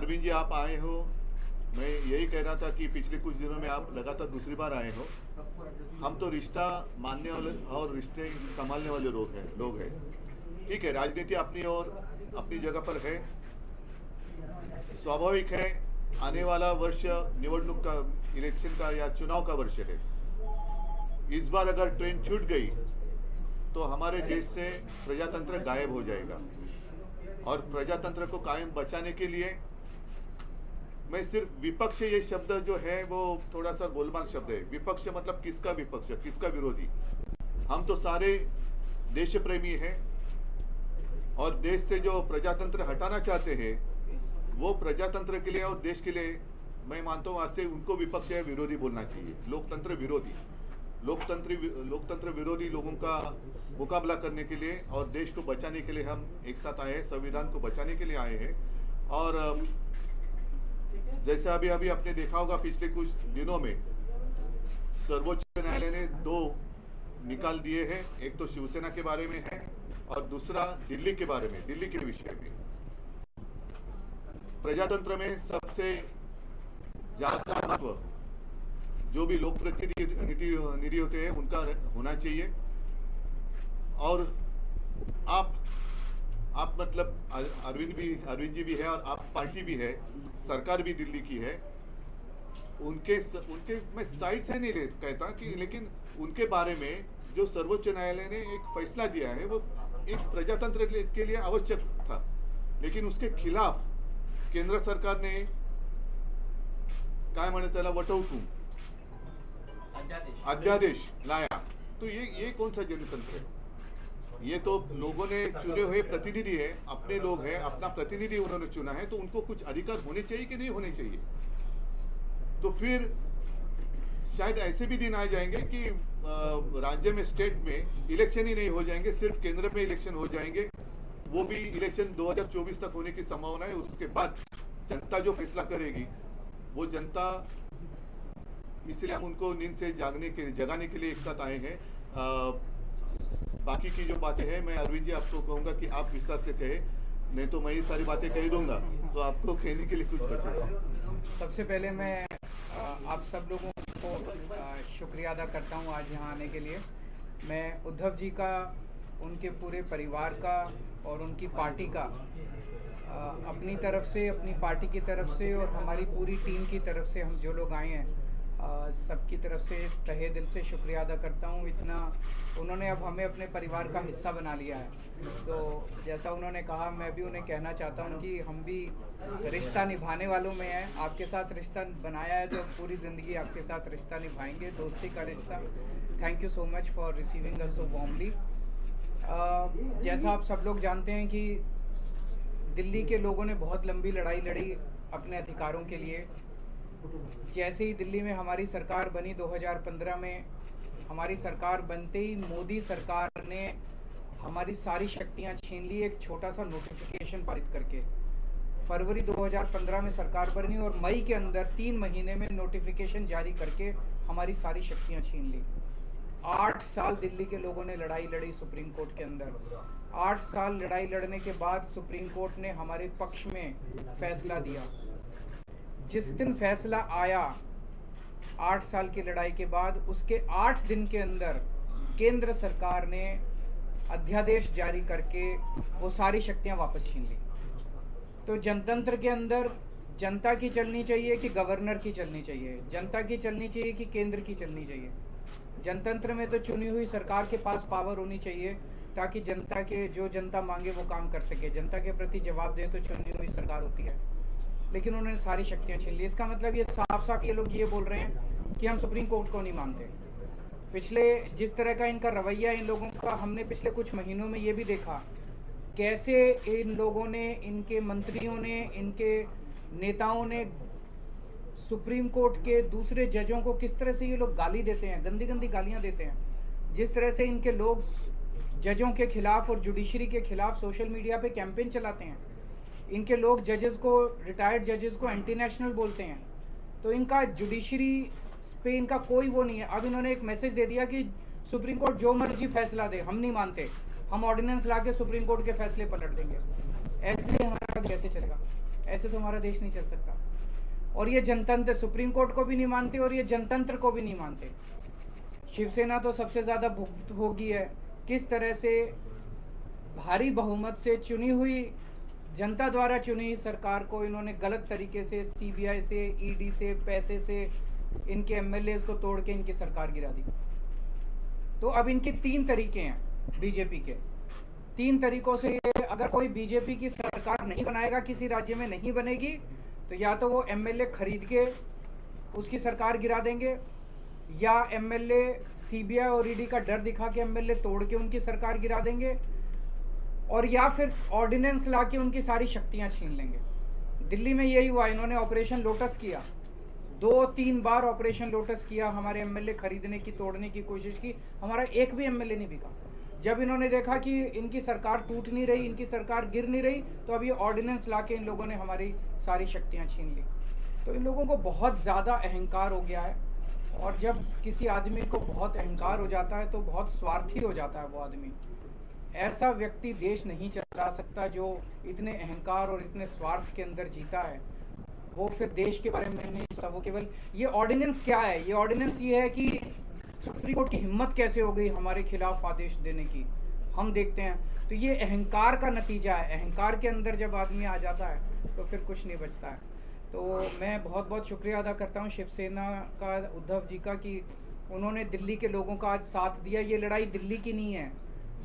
अरविंद जी आप आए हो, मैं यही कह रहा था कि पिछले कुछ दिनों में आप लगातार दूसरी बार आए हो। हम तो रिश्ता मानने वाले और रिश्ते संभालने वाले लोग हैं। ठीक है, राजनीति अपनी और अपनी जगह पर है। स्वाभाविक है, आने वाला वर्ष निवडणूक का, इलेक्शन का या चुनाव का वर्ष है। इस बार अगर ट्रेन छूट गई तो हमारे देश से प्रजातंत्र गायब हो जाएगा। और प्रजातंत्र को कायम बचाने के लिए मैं सिर्फ विपक्ष, ये शब्द जो है वो थोड़ा सा गोलमाल शब्द है। विपक्ष मतलब किसका विपक्ष, किसका विरोधी? हम तो सारे देश प्रेमी हैं और देश से जो प्रजातंत्र हटाना चाहते हैं वो प्रजातंत्र के लिए और देश के लिए मैं मानता हूँ आज से उनको विपक्ष या विरोधी बोलना चाहिए। लोकतंत्र विरोधी, लोकतंत्र विरोधी लोगों का मुकाबला करने के लिए और देश को बचाने के लिए हम एक साथ आए हैं, संविधान को बचाने के लिए आए हैं। और जैसे अभी आपने देखा होगा पिछले कुछ दिनों में सर्वोच्च न्यायालय ने 2 निकाल दिए हैं। एक तो शिवसेना के बारे में है और दूसरा दिल्ली के बारे में, दिल्ली के विषय में। प्रजातंत्र में सबसे ज्यादा महत्व जो भी लोक प्रतिनिधि होते हैं उनका होना चाहिए। और आप मतलब अरविंद जी भी है और आप पार्टी भी है, सरकार भी दिल्ली की है। उनके मैं साइड से नहीं कहता कि, लेकिन उनके बारे में जो सर्वोच्च न्यायालय ने एक फैसला दिया है वो एक प्रजातंत्र के लिए आवश्यक था, लेकिन उसके खिलाफ केंद्र सरकार ने काय म्हणतात त्याला वटहुकूम, अध्यादेश लाया। तो ये कौन सा जनतंत्र है? ये तो लोगों ने चुने हुए प्रतिनिधि है, अपने लोग हैं, अपना प्रतिनिधि उन्होंने चुना है, तो उनको कुछ अधिकार होने चाहिए कि नहीं होने चाहिए? तो फिर शायद ऐसे भी दिन आ जाएंगे कि राज्य में, स्टेट में इलेक्शन ही नहीं हो जाएंगे, सिर्फ केंद्र में इलेक्शन हो जाएंगे। वो भी इलेक्शन 2024 तक होने की संभावना है। उसके बाद जनता जो फैसला करेगी वो जनता, इसलिए हम उनको नींद से जगाने के लिए एक साथ आए हैं। बाकी की जो बातें हैं मैं अरविंद जी आपको कहूंगा कि आप विस्तार से कहें, नहीं तो मैं ये सारी बातें कह दूंगा तो आपको कहने के लिए कुछ बचेगा। सबसे पहले मैं आप सब लोगों को शुक्रिया अदा करता हूँ आज यहाँ आने के लिए। मैं उद्धव जी का, उनके पूरे परिवार का और उनकी पार्टी का अपनी तरफ से, अपनी पार्टी की तरफ से और हमारी पूरी टीम की तरफ से, हम जो लोग आए हैं सबकी तरफ से तहे दिल से शुक्रिया अदा करता हूँ। इतना उन्होंने अब हमें अपने परिवार का हिस्सा बना लिया है। तो जैसा उन्होंने कहा, मैं भी उन्हें कहना चाहता हूँ कि हम भी रिश्ता निभाने वालों में हैं। आपके साथ रिश्ता बनाया है तो पूरी ज़िंदगी आपके साथ रिश्ता निभाएंगे, दोस्ती का रिश्ता। Thank you so much for receiving us so warmly. जैसा आप सब लोग जानते हैं कि दिल्ली के लोगों ने बहुत लंबी लड़ाई लड़ी अपने अधिकारों के लिए। जैसे ही दिल्ली में हमारी सरकार बनी 2015 में, हमारी सरकार बनते ही मोदी सरकार ने हमारी सारी शक्तियां छीन ली एक छोटा सा नोटिफिकेशन पारित करके। फरवरी 2015 में सरकार बनी और मई के अंदर 3 महीने में नोटिफिकेशन जारी करके हमारी सारी शक्तियां छीन ली। 8 साल दिल्ली के लोगों ने लड़ाई लड़ी सुप्रीम कोर्ट के अंदर। 8 साल लड़ाई लड़ने के बाद सुप्रीम कोर्ट ने हमारे पक्ष में फैसला दिया। जिस दिन फैसला आया 8 साल की लड़ाई के बाद, उसके 8 दिन के अंदर केंद्र सरकार ने अध्यादेश जारी करके वो सारी शक्तियां वापस छीन ली। तो जनतंत्र के अंदर जनता की चलनी चाहिए कि गवर्नर की चलनी चाहिए, जनता की चलनी चाहिए कि केंद्र की चलनी चाहिए? जनतंत्र में तो चुनी हुई सरकार के पास पावर होनी चाहिए ताकि जनता के, जो जनता मांगे वो काम कर सके, जनता के प्रति जवाब दे, तो चुनी हुई सरकार होती है। लेकिन उन्होंने सारी शक्तियां छीन ली। इसका मतलब ये साफ साफ ये लोग ये बोल रहे हैं कि हम सुप्रीम कोर्ट को नहीं मानते। पिछले जिस तरह का इनका रवैया इन लोगों का, हमने पिछले कुछ महीनों में ये भी देखा कैसे इन लोगों ने, इनके मंत्रियों ने, इनके नेताओं ने सुप्रीम कोर्ट के दूसरे जजों को किस तरह से ये लोग गाली देते हैं, गंदी गंदी गालियां देते हैं। जिस तरह से इनके लोग जजों के खिलाफ और जुडिशरी के खिलाफ सोशल मीडिया पे कैंपेन चलाते हैं। इनके लोग जजेस को, रिटायर्ड जजेस को एंटी नेशनल बोलते हैं। तो इनका जुडिशरी पे इनका कोई वो नहीं है। अब इन्होंने एक मैसेज दे दिया कि सुप्रीम कोर्ट जो मर्जी फैसला दे, हम नहीं मानते, हम ऑर्डिनेंस ला के सुप्रीम कोर्ट के फैसले पलट देंगे। ऐसे हमारा कैसे चलेगा? ऐसे तो हमारा देश नहीं चल सकता। और ये जनतंत्र सुप्रीम कोर्ट को भी नहीं मानते और ये जनतंत्र को भी नहीं मानते। शिवसेना तो सबसे ज़्यादा भुक्तभोगी है। किस तरह से भारी बहुमत से चुनी हुई, जनता द्वारा चुनी हुई सरकार को इन्होंने गलत तरीके से सीबीआई से, ईडी से, पैसे से इनके एमएलएज को तोड़ के इनकी सरकार गिरा दी। तो अब इनके 3 तरीके हैं बीजेपी के। 3 तरीकों से अगर कोई बीजेपी की सरकार नहीं बनाएगा, किसी राज्य में नहीं बनेगी, तो या तो वो एमएलए खरीद के उसकी सरकार गिरा देंगे, या एमएलए सीबीआई और ईडी का डर दिखा के एमएलए तोड़ के उनकी सरकार गिरा देंगे, और या फिर ऑर्डिनेंस ला के उनकी सारी शक्तियां छीन लेंगे। दिल्ली में यही हुआ। इन्होंने ऑपरेशन लोटस किया, 2-3 बार ऑपरेशन लोटस किया, हमारे एमएलए खरीदने की, तोड़ने की कोशिश की, हमारा एक भी एमएलए नहीं बिका। जब इन्होंने देखा कि इनकी सरकार टूट नहीं रही, इनकी सरकार गिर नहीं रही, तो अभी ऑर्डिनेंस ला के इन लोगों ने हमारी सारी शक्तियां छीन ली। तो इन लोगों को बहुत ज़्यादा अहंकार हो गया है, और जब किसी आदमी को बहुत अहंकार हो जाता है तो बहुत स्वार्थी हो जाता है वो आदमी। ऐसा व्यक्ति देश नहीं चला सकता जो इतने अहंकार और इतने स्वार्थ के अंदर जीता है। वो फिर देश के बारे में नहीं सोचता। वो केवल ये ऑर्डिनेंस क्या है, ये ऑर्डिनेंस ये है कि सुप्रीम कोर्ट की हिम्मत कैसे हो गई हमारे खिलाफ आदेश देने की, हम देखते हैं। तो ये अहंकार का नतीजा है। अहंकार के अंदर जब आदमी आ जाता है तो फिर कुछ नहीं बचता है। तो मैं बहुत बहुत शुक्रिया अदा करता हूँ शिवसेना का, उद्धव जी का, कि उन्होंने दिल्ली के लोगों का आज साथ दिया। ये लड़ाई दिल्ली की नहीं है,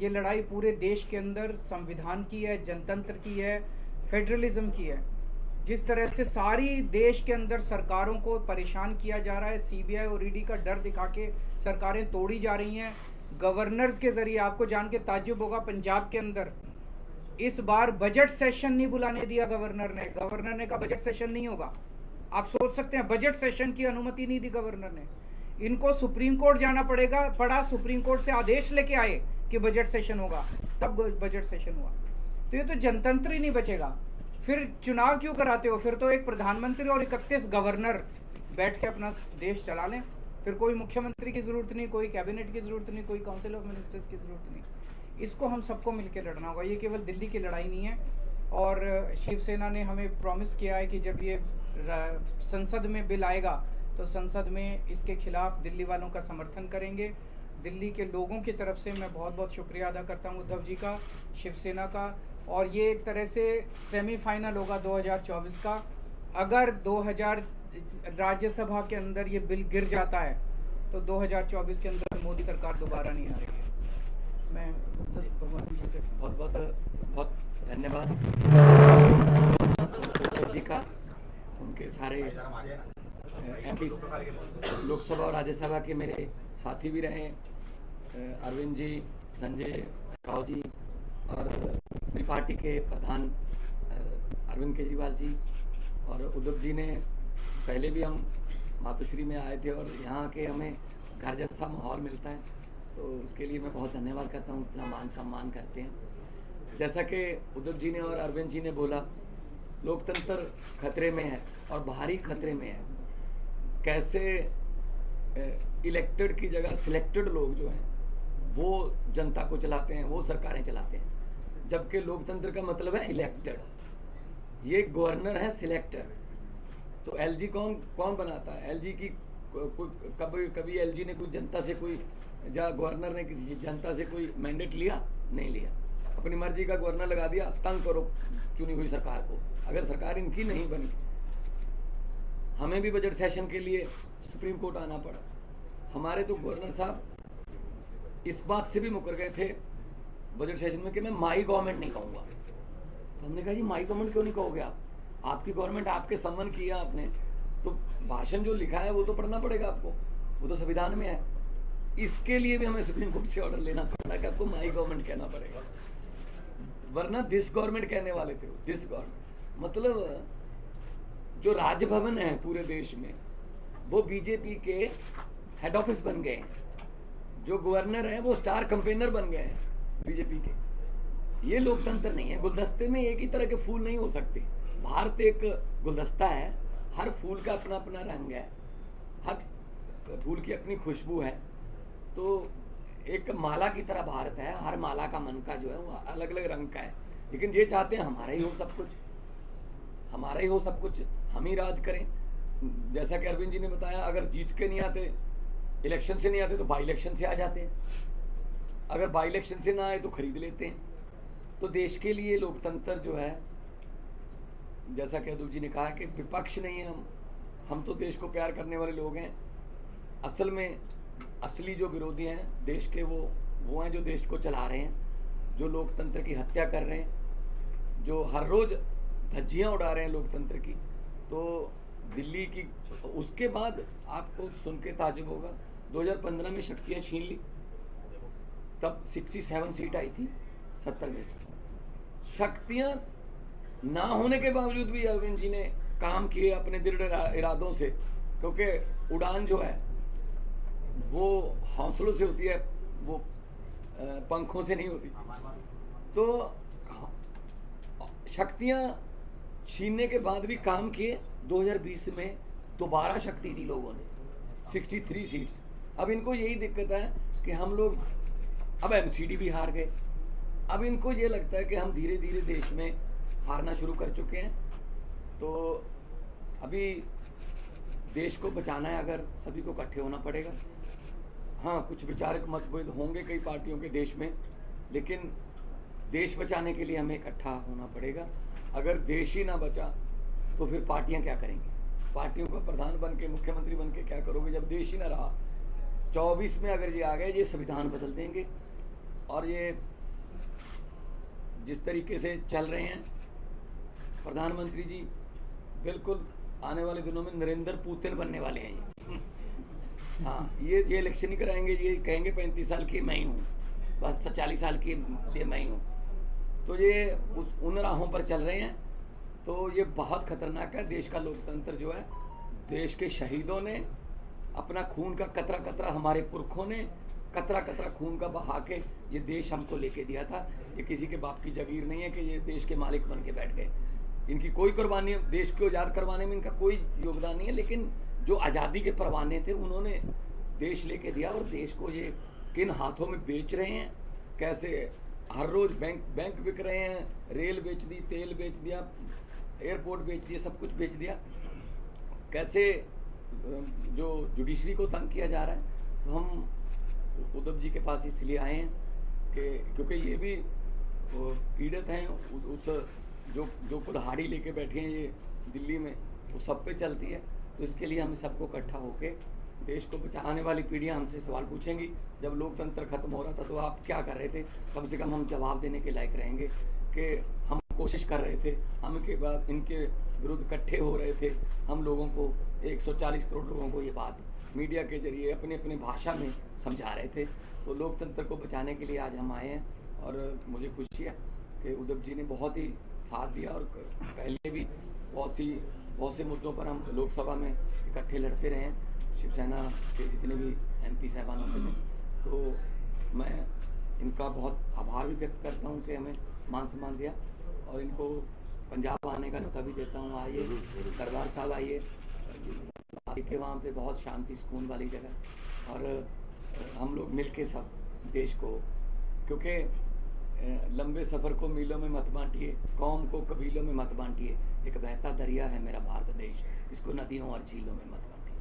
ये लड़ाई पूरे देश के अंदर संविधान की है, जनतंत्र की है, फेडरलिज्म की है। जिस तरह से सारी देश के अंदर सरकारों को परेशान किया जा रहा है, सीबीआई और ईडी का डर दिखा के सरकारें तोड़ी जा रही हैं गवर्नर्स के जरिए। आपको जान के ताज्जुब होगा, पंजाब के अंदर इस बार बजट सेशन नहीं बुलाने दिया गवर्नर ने। गवर्नर ने कहा बजट सेशन नहीं होगा। आप सोच सकते हैं, बजट सेशन की अनुमति नहीं दी गवर्नर ने। इनको सुप्रीम कोर्ट जाना पड़ा, सुप्रीम कोर्ट से आदेश लेके आए कि बजट सेशन होगा, तब बजट सेशन हुआ। तो ये तो जनतंत्र ही नहीं बचेगा। फिर चुनाव क्यों कराते हो? फिर तो एक प्रधानमंत्री और 31 गवर्नर बैठ के अपना देश चला लें। फिर कोई मुख्यमंत्री की जरूरत नहीं, कोई कैबिनेट की जरूरत नहीं, कोई काउंसिल ऑफ मिनिस्टर्स की जरूरत नहीं। इसको हम सबको मिलकर लड़ना होगा। ये केवल दिल्ली की लड़ाई नहीं है। और शिवसेना ने हमें प्रॉमिस किया है कि जब ये संसद में बिल आएगा तो संसद में इसके खिलाफ दिल्ली वालों का समर्थन करेंगे। दिल्ली के लोगों की तरफ से मैं बहुत बहुत शुक्रिया अदा करता हूँ उद्धव जी का, शिवसेना का। और ये एक तरह से सेमीफाइनल होगा 2024 का। अगर 2000 राज्यसभा के अंदर ये बिल गिर जाता है तो 2024 के अंदर मोदी सरकार दोबारा नहीं आ रही है। मैं भगवान जी से बहुत धन्यवाद उद्धव जी का, उनके सारे एमपी लोकसभा और राज्यसभा के मेरे साथी भी रहे, अरविंद जी, संजय राव जी, और मेरी पार्टी के प्रधान अरविंद केजरीवाल जी, और उद्धव जी ने पहले भी हम मातोश्री में आए थे और यहाँ के हमें घर जैसा माहौल मिलता है, तो उसके लिए मैं बहुत धन्यवाद करता हूँ, इतना मान सम्मान करते हैं। जैसा कि उद्धव जी ने और अरविंद जी ने बोला, लोकतंत्र खतरे में है और भारी खतरे में है। कैसे इलेक्टेड की जगह सिलेक्टेड लोग जो हैं वो जनता को चलाते हैं, वो सरकारें चलाते हैं, जबकि लोकतंत्र का मतलब है इलेक्टेड। ये गवर्नर है सिलेक्टेड। तो एलजी कौन बनाता है? एलजी की कभी एलजी ने कोई जनता से कोई गवर्नर ने किसी जनता से कोई मैंडेट लिया? नहीं लिया। अपनी मर्जी का गवर्नर लगा दिया, तंग करो चुनी हुई सरकार को। अगर सरकार इनकी नहीं बनी, हमें भी बजट सेशन के लिए सुप्रीम कोर्ट आना पड़ा। हमारे तो गवर्नर साहब इस बात से भी मुकर गए थे बजट सेशन में कि मैं माई गवर्नमेंट नहीं कहूँगा। तो हमने कहा जी माई गवर्नमेंट क्यों नहीं कहोगे आप? आपकी गवर्नमेंट, आपके सम्मान किया आपने, तो भाषण जो लिखा है वो तो पढ़ना पड़ेगा आपको, वो तो संविधान में है। इसके लिए भी हमें सुप्रीम कोर्ट से ऑर्डर लेना पड़ा कि आपको माई गवर्नमेंट कहना पड़ेगा, वरना दिस गवर्नमेंट कहने वाले थे। दिस गवर्नमेंट मतलब जो राजभवन है पूरे देश में वो बीजेपी के हेड ऑफिस बन गए हैं। जो गवर्नर हैं वो स्टार कैंपेनर बन गए हैं बीजेपी के। ये लोकतंत्र नहीं है। गुलदस्ते में एक ही तरह के फूल नहीं हो सकते। भारत एक गुलदस्ता है, हर फूल का अपना अपना रंग है, हर फूल की अपनी खुशबू है। तो एक माला की तरह भारत है, हर माला का मन का जो है वो अलग अलग रंग का है। लेकिन ये चाहते हैं हमारा ही हो सब कुछ। हमारा ही हो सब कुछ, हम ही राज करें। जैसा कि अरविंद जी ने बताया, अगर जीत के नहीं आते, इलेक्शन से नहीं आते, तो बाई इलेक्शन से आ जाते हैं। अगर बाई इलेक्शन से ना आए तो खरीद लेते हैं। तो देश के लिए लोकतंत्र जो है, जैसा कि अदूप जी ने कहा कि विपक्ष नहीं है हम तो देश को प्यार करने वाले लोग हैं। असल में असली जो विरोधी हैं देश के, वो हैं जो देश को चला रहे हैं, जो लोकतंत्र की हत्या कर रहे हैं, जो हर रोज धज्जियां उड़ा रहे हैं लोकतंत्र की। तो दिल्ली की, उसके बाद आपको सुन के ताजुब होगा, 2015 में शक्तियां छीन ली, तब 67 सीट आई थी 70 में से। शक्तियां ना होने के बावजूद भी अरविंद जी ने काम किए अपने दृढ़ इरादों से, क्योंकि उड़ान जो है वो हौसलों से होती है, वो पंखों से नहीं होती। तो शक्तियां छीनने के बाद भी काम किए। 2020 में दोबारा शक्ति दी लोगों ने, 63 सीट्स। अब इनको यही दिक्कत है कि हम लोग अब एमसीडी भी हार गए। अब इनको ये लगता है कि हम धीरे धीरे देश में हारना शुरू कर चुके हैं। तो अभी देश को बचाना है, अगर सभी को इकट्ठे होना पड़ेगा। हाँ, कुछ विचारक मतभेद होंगे कई पार्टियों के देश में, लेकिन देश बचाने के लिए हमें इकट्ठा होना पड़ेगा। अगर देश ही ना बचा तो फिर पार्टियां क्या करेंगी? पार्टियों का प्रधान बन के, मुख्यमंत्री बन के क्या करोगे जब देश ही ना रहा? 24 में अगर ये आ गए, ये संविधान बदल देंगे। और ये जिस तरीके से चल रहे हैं प्रधानमंत्री जी, बिल्कुल आने वाले दिनों में नरेंद्र पुतिन बनने वाले हैं ये। हाँ, ये इलेक्शन ही कराएंगे, ये कहेंगे 35 साल की मैं ही हूँ, बस 40 साल की ये मैं ही हूँ। तो ये उन राहों पर चल रहे हैं। तो ये बहुत खतरनाक है। देश का लोकतंत्र जो है, देश के शहीदों ने अपना खून का कतरा कतरा, हमारे पुरखों ने कतरा कतरा खून का बहा के ये देश हमको लेके दिया था। ये किसी के बाप की जागीर नहीं है कि ये देश के मालिक बन के बैठ गए। इनकी कोई कुर्बानी, देश को आज़ाद करवाने में इनका कोई योगदान नहीं है, लेकिन जो आज़ादी के परवाने थे उन्होंने देश लेके दिया। और देश को ये किन हाथों में बेच रहे हैं, कैसे हर रोज बैंक बिक रहे हैं, रेल बेच दी, तेल बेच दिया, एयरपोर्ट बेच दिया, सब कुछ बेच दिया। कैसे जो जुडिशरी को तंग किया जा रहा है। तो हम उद्धव जी के पास इसलिए आए हैं कि क्योंकि ये भी पीड़ित हैं, उस जो कुल्हाड़ी लेके बैठे हैं ये दिल्ली में, वो सब पे चलती है। तो इसके लिए हम सबको इकट्ठा होके देश को बचाने वाली पीढ़ियां हमसे सवाल पूछेंगी, जब लोकतंत्र खत्म हो रहा था तो आप क्या कर रहे थे? कम से कम हम जवाब देने के लायक रहेंगे कि हम कोशिश कर रहे थे, हम इनके बाद इनके विरुद्ध इकट्ठे हो रहे थे। हम लोगों को 140 करोड़ लोगों को ये बात मीडिया के जरिए अपने अपने भाषा में समझा रहे थे। तो लोकतंत्र को बचाने के लिए आज हम आए हैं। और मुझे खुशी है कि उद्धव जी ने बहुत ही साथ दिया, और पहले भी बहुत से मुद्दों पर हम लोकसभा में इकट्ठे लड़ते रहे हैं, शिवसेना के जितने भी MP साहबान होते थे। तो मैं इनका बहुत आभार भी व्यक्त करता हूँ कि हमें मान सम्मान दिया, और इनको पंजाब आने का न्योता भी देता हूँ। आइए दरबार साहब, आइए के वहाँ पे बहुत शांति सुकून वाली जगह, और हम लोग मिलके सब देश को, क्योंकि लंबे सफ़र को मीलों में मत बांटिए, कौम को कबीलों में मत बांटिए, एक बहता दरिया है मेरा भारत देश, इसको नदियों और झीलों में मत बांटिए।